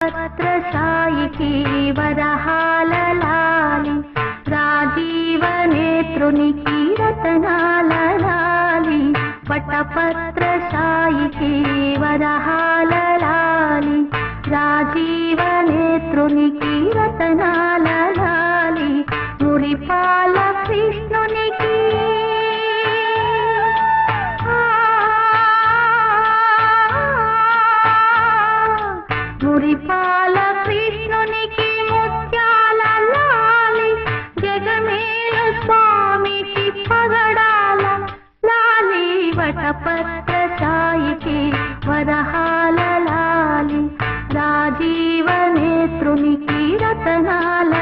పత్ర సాయికి వరహాల లాలి రాజీవ నేత్రునికి రతనాల లాలి వటపత్ర సాయికి వరహాల లాలి రాజీవ నేత్రునికి రతనాల లాలి మురిపాల కృష్ణునికి మురిపాల కృష్ణునికి ముత్యాల లాలి జగమేల స్వామికి పగడాల లాలి వటపత్ర సాయికి వరహాల లాలి రాజీవ నేత్రునికి రతనాల